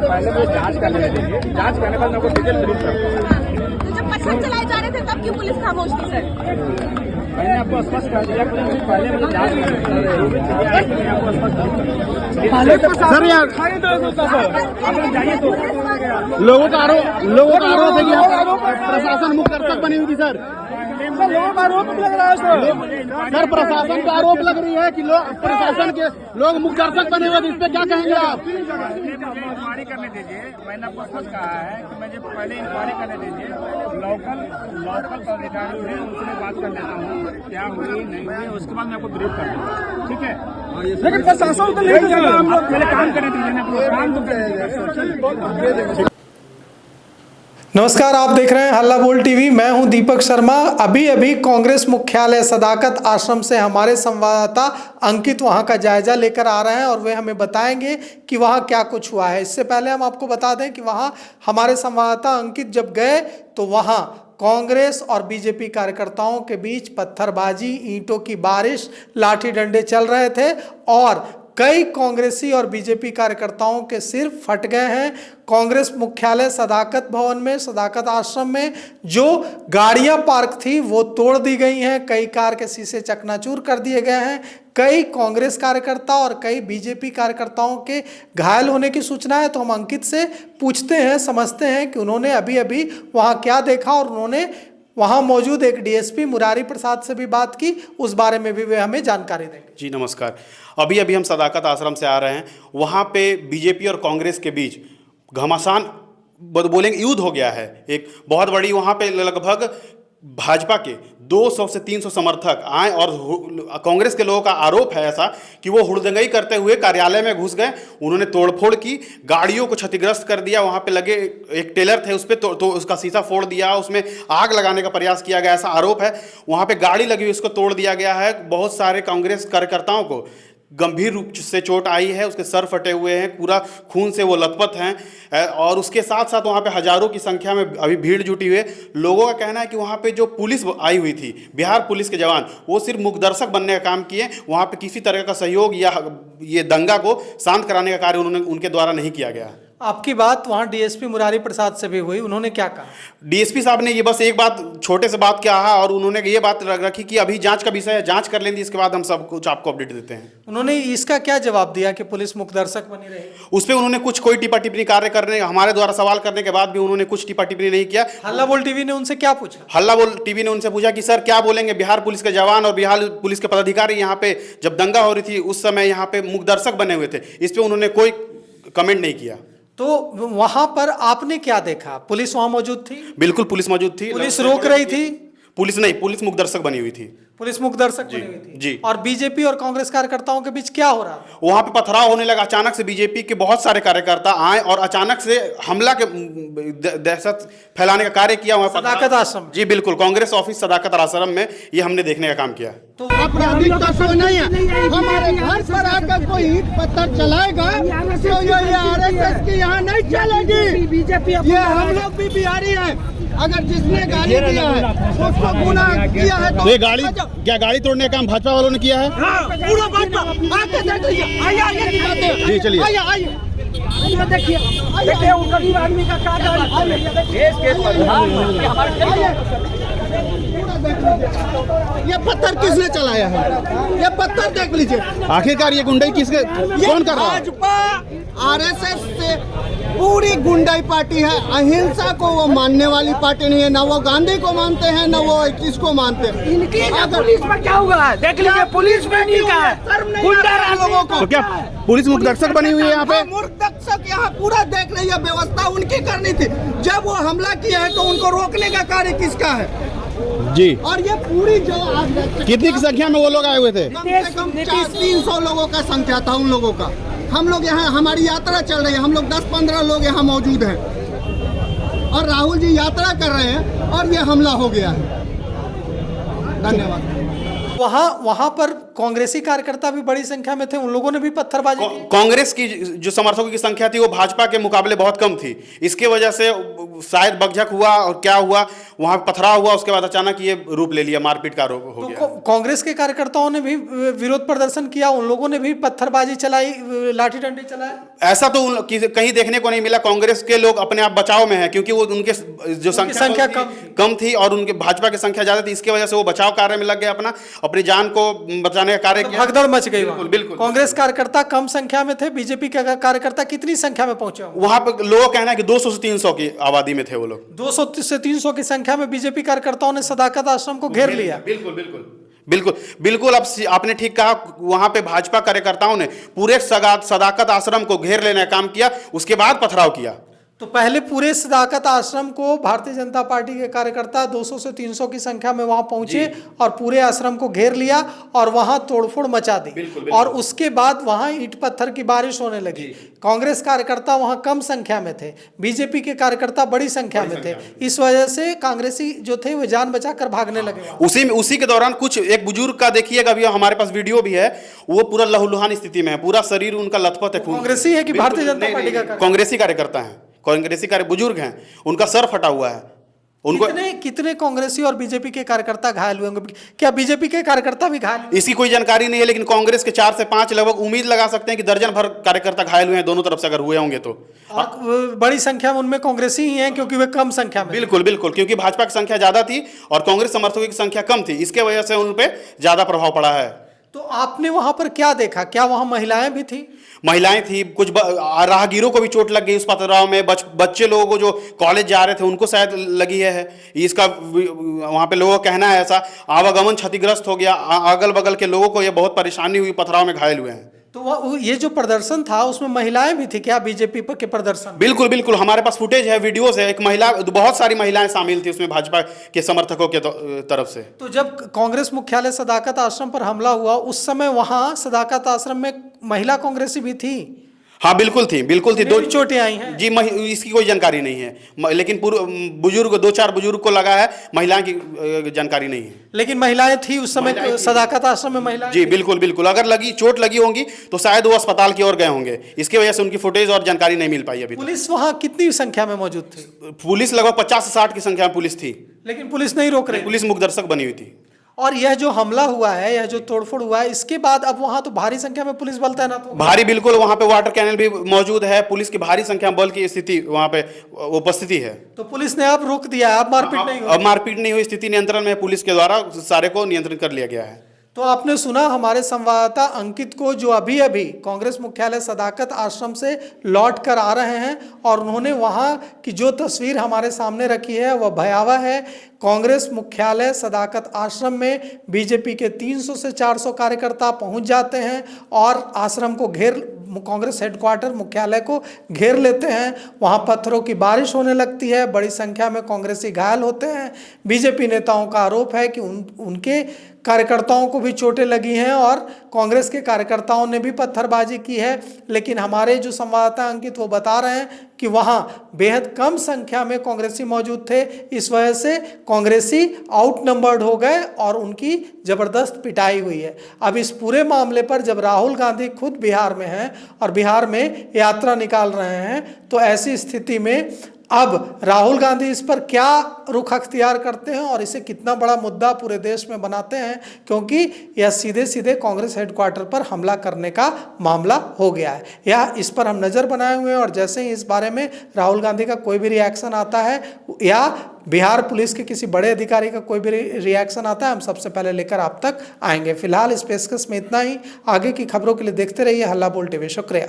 पहले वो जांच करने दीजिए, जांच करने के बाद मैं को डिटेल ब्रीफ करूंगा। तो जब पत्थर चलाए जा रहे थे तब क्यों पुलिस खामोश थी सर? मैंने आपको स्पष्ट कर दिया कि मुझे पहले मुझे जांच करनी है, जो भी चीजें आई थी मैं आपको स्पष्ट कर दिया। सर यार आप लोग जाइए तो लोगों का आरोप है कि आप प्रशासन मुक्त दर्शक बनी हुई थी सर। लोगों का आरोप लग रहा है सर प्रशासन का आरोप लग रही है कि प्रशासन के लोग मुक्त दर्शक बने हुए, इस पे क्या कहेंगे आप? इंक्वायरी करने दीजिए, मैंने आपको स्पष्ट कहा है कि मुझे पहले इंक्वायरी करने दीजिए। लोकल अधिकारी है उनसे बात कर लेता हूँ क्या हुई नहीं हुई, उसके बाद मैं आपको ब्रीफ कर दूँगा, ठीक है? लेकिन प्रशासन तो नहीं करेगा, हम लोग पहले काम करने दीजिए ना, काम तो करेंगे। नमस्कार, आप देख रहे हैं हल्ला बोल टीवी। मैं हूं दीपक शर्मा। अभी कांग्रेस मुख्यालय सदाकत आश्रम से हमारे संवाददाता अंकित वहां का जायजा लेकर आ रहे हैं और वे हमें बताएंगे कि वहां क्या कुछ हुआ है। इससे पहले हम आपको बता दें कि वहां हमारे संवाददाता अंकित जब गए तो वहां कांग्रेस और बीजेपी कार्यकर्ताओं के बीच पत्थरबाजी, ईंटों की बारिश, लाठी डंडे चल रहे थे और कई कांग्रेसी और बीजेपी कार्यकर्ताओं के सिर फट गए हैं। कांग्रेस मुख्यालय सदाकत भवन में, सदाकत आश्रम में जो गाड़ियां पार्क थी वो तोड़ दी गई हैं, कई कार के शीशे चकनाचूर कर दिए गए हैं। कई कांग्रेस कार्यकर्ता और कई बीजेपी कार्यकर्ताओं के घायल होने की सूचना है। तो हम अंकित से पूछते हैं, समझते हैं कि उन्होंने अभी वहां क्या देखा और उन्होंने वहां मौजूद एक डीएसपी मुरारी प्रसाद से भी बात की, उस बारे में भी वे हमें जानकारी देंगे। जी नमस्कार। अभी हम सदाकत आश्रम से आ रहे हैं। वहाँ पे बीजेपी और कांग्रेस के बीच घमासान बोलेंगे युद्ध हो गया है। एक बहुत बड़ी वहाँ पे लगभग भाजपा के 200 से 300 समर्थक आए और कांग्रेस के लोगों का आरोप है ऐसा कि वो हुड़दंगई करते हुए कार्यालय में घुस गए। उन्होंने तोड़फोड़ की, गाड़ियों को क्षतिग्रस्त कर दिया। वहाँ पे लगे एक टेलर थे उस पर तो उसका शीशा फोड़ दिया, उसमें आग लगाने का प्रयास किया गया, ऐसा आरोप है। वहाँ पे गाड़ी लगी हुई उसको तोड़ दिया गया है। बहुत सारे कांग्रेस कार्यकर्ताओं को गंभीर रूप से चोट आई है, उसके सर फटे हुए हैं, पूरा खून से वो लथपथ हैं और उसके साथ साथ वहाँ पे हजारों की संख्या में अभी भीड़ जुटी हुई है। लोगों का कहना है कि वहाँ पे जो पुलिस आई हुई थी, बिहार पुलिस के जवान, वो सिर्फ मुखदर्शक बनने का काम किए। वहाँ पे किसी तरह का सहयोग या ये दंगा को शांत कराने का कार्य उनके द्वारा नहीं किया गया। आपकी बात वहाँ डीएसपी मुरारी प्रसाद से भी हुई, उन्होंने क्या कहा? डीएसपी साहब ने ये बस एक बात छोटे से बात किया है और उन्होंने ये बात रखी कि अभी जांच का विषय है, जांच कर लेंगे, इसके बाद हम सब कुछ आपको अपडेट देते हैं। उन्होंने इसका क्या जवाब दिया कि पुलिस मुखदर्शक बनी रही? उस पर उन्होंने कुछ कोई टिप्पा टिप्पणी कार्य करने, हमारे द्वारा सवाल करने के बाद भी उन्होंने कुछ टिप्पा टिप्पणी नहीं किया। हल्ला बोल टीवी ने उनसे क्या पूछा? हल्ला बोल टीवी ने उनसे पूछा कि सर क्या बोलेंगे, बिहार पुलिस के जवान और बिहार पुलिस के पदाधिकारी यहाँ पे जब दंगा हो रही थी उस समय यहाँ पे मुखदर्शक बने हुए थे। इस पर उन्होंने कोई कमेंट नहीं किया। तो वहां पर आपने क्या देखा? पुलिस वहां मौजूद थी? बिल्कुल पुलिस मौजूद थी। पुलिस रोक रही थी? पुलिस नहीं, पुलिस मुखदर्शक बनी हुई थी। पुलिस मुखदर्शक बनी हुई थी जी। और बीजेपी और कांग्रेस कार्यकर्ताओं के बीच क्या हो रहा था? वहां पे पथराव होने लगा। अचानक से बीजेपी के बहुत सारे कार्यकर्ता आए और अचानक से हमला के दहशत फैलाने का कार्य किया। वहां सदाकत आश्रम? जी बिल्कुल, कांग्रेस ऑफिस सदाकत आश्रम में ये हमने देखने का काम किया। तो आपराधिक तत्व नहीं है। हमारे घर पर आकर कोई ईंट पत्थर चलाएगा तो ये आरएसएस की यहाँ नहीं चलेगी। बीजेपी ये हम लोग भी बिहारी हैं। अगर जिसने गाली दिया है उसको गुनाह किया है तो ये गाड़ी क्या गाड़ी तोड़ने का काम भाजपा वालों ने किया है? पूरा भाजपा आके देख लीजिए। आइए दिखाते हैं। जी चलिए। आइए देखिए उन गरीब आदमी का क्या गाड़ी। ये पत्थर किसने चलाया है? ये पत्थर देख लीजिए। आखिरकार ये गुंडाई किसके कौन कर रहा है? भाजपा आरएसएस से पूरी गुंडाई पार्टी है। अहिंसा को वो मानने वाली पार्टी नहीं है। ना वो गांधी को मानते हैं, ना वो किसको मानते हैं। इनकी पुलिस पर क्या हुआ देख लीजिए। पुलिस में नहीं का गुंडा लोगों को। तो क्या पुलिस मुखदर्शक बनी हुई है यहाँ पे? मुखदर्शक यहाँ पूरा देख रही है। व्यवस्था उनकी करनी थी। जब वो हमला किया है तो उनको रोकने का कार्य किसका है? जी। और ये पूरी जो कितनी की संख्या में वो लोग आए हुए थे? कम से कम 300 लोगों का संख्या था उन लोगों का। हम लोग यहाँ, हमारी यात्रा चल रही है, हम लोग 10-15 लोग यहाँ मौजूद हैं और राहुल जी यात्रा कर रहे हैं और ये हमला हो गया है। धन्यवाद। वहां पर कांग्रेसी कार्यकर्ता भी बड़ी संख्या में थे, उन लोगों ने भी पत्थरबाजी की। कांग्रेस की जो समर्थकों की संख्या थी वो भाजपा के मुकाबले बहुत कम थी। इसके वजह से शायद बकझक हुआ और क्या हुआ, वहां पथराव हुआ, उसके बाद अचानक ये रूप ले लिया, मारपीट का रूप हो गया। कांग्रेस के कार्यकर्ताओं ने भी विरोध प्रदर्शन किया, उन लोगों ने भी पत्थरबाजी चलाई, लाठी डंडे चलाए। ऐसा तो कहीं देखने को नहीं मिला। कांग्रेस के लोग अपने आप बचाव में हैं, क्योंकि वो उनके जो संख्या कम थी और उनके भाजपा की संख्या ज्यादा थी। इसकी वजह से वो बचाव कार्य में लग गए, अपनी जान को बचाने का कार्य किया। भगदड़ मच गई। बिल्कुल। कांग्रेस कार्यकर्ता कम संख्या में थे, बीजेपी के कार्यकर्ता कितनी संख्या में पहुंचे? वहां पर लोगों का कहना है कि 200 से 300 की आबादी में थे वो लोग। 200 से 300 की संख्या में बीजेपी कार्यकर्ताओं ने सदाकत आश्रम को घेर लिया। बिल्कुल आपने ठीक कहा। वहां पे भाजपा कार्यकर्ताओं ने पूरे सदाकत आश्रम को घेर लेने का काम किया, उसके बाद पथराव किया। तो पहले पूरे सदाकत आश्रम को भारतीय जनता पार्टी के कार्यकर्ता 200 से 300 की संख्या में वहां पहुंचे और पूरे आश्रम को घेर लिया और वहां तोड़फोड़ मचा दी। और उसके बाद वहां ईंट पत्थर की बारिश होने लगी। कांग्रेस कार्यकर्ता वहां कम संख्या में थे, बीजेपी के कार्यकर्ता बड़ी संख्या में थे। इस वजह से कांग्रेसी जो थे वो जान बचाकर भागने लगे। उसी के दौरान कुछ एक बुजुर्ग का देखिएगा, अभी हमारे पास वीडियो भी है, वो पूरा लहूलुहान स्थिति में है, पूरा शरीर उनका लथपथ है। कांग्रेसी है कि भारतीय जनता पार्टी का? कांग्रेसी कार्यकर्ता है, कांग्रेसी बुजुर्ग हैं, उनका सर फटा हुआ है। उनको कितने कांग्रेसी और बीजेपी के कार्यकर्ता घायल हुए होंगे? क्या बीजेपी के कार्यकर्ता भी घायल? इसकी कोई जानकारी नहीं है, लेकिन कांग्रेस के 4 से 5 लगभग उम्मीद लगा सकते हैं कि दर्जन भर कार्यकर्ता घायल हुए हैं दोनों तरफ से, अगर हुए होंगे तो। बड़ी संख्या में उनमें कांग्रेसी ही हैं, क्योंकि वे कम संख्या में। बिल्कुल, क्योंकि भाजपा की संख्या ज्यादा थी और कांग्रेस समर्थकों की संख्या कम थी, इसके वजह से उन पर ज्यादा प्रभाव पड़ा है। तो आपने वहां पर क्या देखा? क्या वहां महिलाएं भी थी? महिलाएं थी, कुछ राहगीरों को भी चोट लग गई उस पथराव में। बच्चे लोगों को जो कॉलेज जा रहे थे उनको शायद लगी है। इसका वहां पे लोगों का कहना है ऐसा। आवागमन क्षतिग्रस्त हो गया, अगल बगल के लोगों को ये बहुत परेशानी हुई, पथराव में घायल हुए हैं। तो ये जो प्रदर्शन था उसमें महिलाएं भी थी क्या, बीजेपी के प्रदर्शन? बिल्कुल, हमारे पास फुटेज है, वीडियोस है। एक महिला, बहुत सारी महिलाएं शामिल थी उसमें भाजपा के समर्थकों के तरफ से। तो जब कांग्रेस मुख्यालय सदाकत आश्रम पर हमला हुआ उस समय वहां सदाकत आश्रम में महिला कांग्रेसी भी थी? हाँ बिल्कुल थी। 2 चोटें आई हैं जी। इसकी कोई जानकारी नहीं है, लेकिन बुजुर्ग 2-4 बुजुर्ग को लगा है, महिलाओं की जानकारी नहीं है। लेकिन महिलाएं थी उस समय सदाकत आश्रम में? महिलाएं जी बिल्कुल। अगर चोट लगी होंगी तो शायद वो अस्पताल की ओर गए होंगे, इसकी वजह से उनकी फुटेज और जानकारी नहीं मिल पाई अभी। पुलिस वहां कितनी संख्या में मौजूद थी? पुलिस लगभग 50 से 60 की संख्या में पुलिस थी, लेकिन पुलिस नहीं रोक रही। पुलिस मुखदर्शक बनी हुई थी। और यह जो हमला हुआ है, यह जो तोड़फोड़ हुआ है, इसके बाद अब वहां तो भारी संख्या में पुलिस बल तैनात हो गया। भारी, बिल्कुल। वहां पे वाटर कैनल भी मौजूद है, पुलिस की भारी संख्या बल की स्थिति वहां पे उपस्थिति है। तो पुलिस ने अब रोक दिया, अब मारपीट नहीं हुई? अब मारपीट नहीं हुई, स्थिति नियंत्रण में, पुलिस के द्वारा सारे को नियंत्रण कर लिया गया है। तो आपने सुना हमारे संवाददाता अंकित को, जो अभी अभी कांग्रेस मुख्यालय सदाकत आश्रम से लौट कर आ रहे हैं, और उन्होंने वहां की जो तस्वीर हमारे सामने रखी है वह भयावह है। कांग्रेस मुख्यालय सदाकत आश्रम में बीजेपी के 300 से 400 कार्यकर्ता पहुंच जाते हैं और आश्रम को कांग्रेस हेडक्वार्टर मुख्यालय को घेर लेते हैं। वहां पत्थरों की बारिश होने लगती है, बड़ी संख्या में कांग्रेसी घायल होते हैं। बीजेपी नेताओं का आरोप है कि उनके कार्यकर्ताओं को भी चोटें लगी हैं और कांग्रेस के कार्यकर्ताओं ने भी पत्थरबाजी की है। लेकिन हमारे जो संवाददाता अंकित वो बता रहे हैं कि वहां बेहद कम संख्या में कांग्रेसी मौजूद थे, इस वजह से कांग्रेसी आउटनंबर्ड हो गए और उनकी जबरदस्त पिटाई हुई है। अब इस पूरे मामले पर जब राहुल गांधी खुद बिहार में हैं और बिहार में यात्रा निकाल रहे हैं, तो ऐसी स्थिति में अब राहुल गांधी इस पर क्या रुख अख्तियार करते हैं और इसे कितना बड़ा मुद्दा पूरे देश में बनाते हैं, क्योंकि यह सीधे सीधे कांग्रेस हेडक्वार्टर पर हमला करने का मामला हो गया है। यह इस पर हम नज़र बनाए हुए हैं और जैसे ही इस बारे में राहुल गांधी का कोई भी रिएक्शन आता है या बिहार पुलिस के किसी बड़े अधिकारी का कोई भी रिएक्शन आता है, हम सबसे पहले लेकर आप तक आएंगे। फिलहाल इस पेशकश में इतना ही। आगे की खबरों के लिए देखते रहिए हल्ला बोल टीवी। शुक्रिया।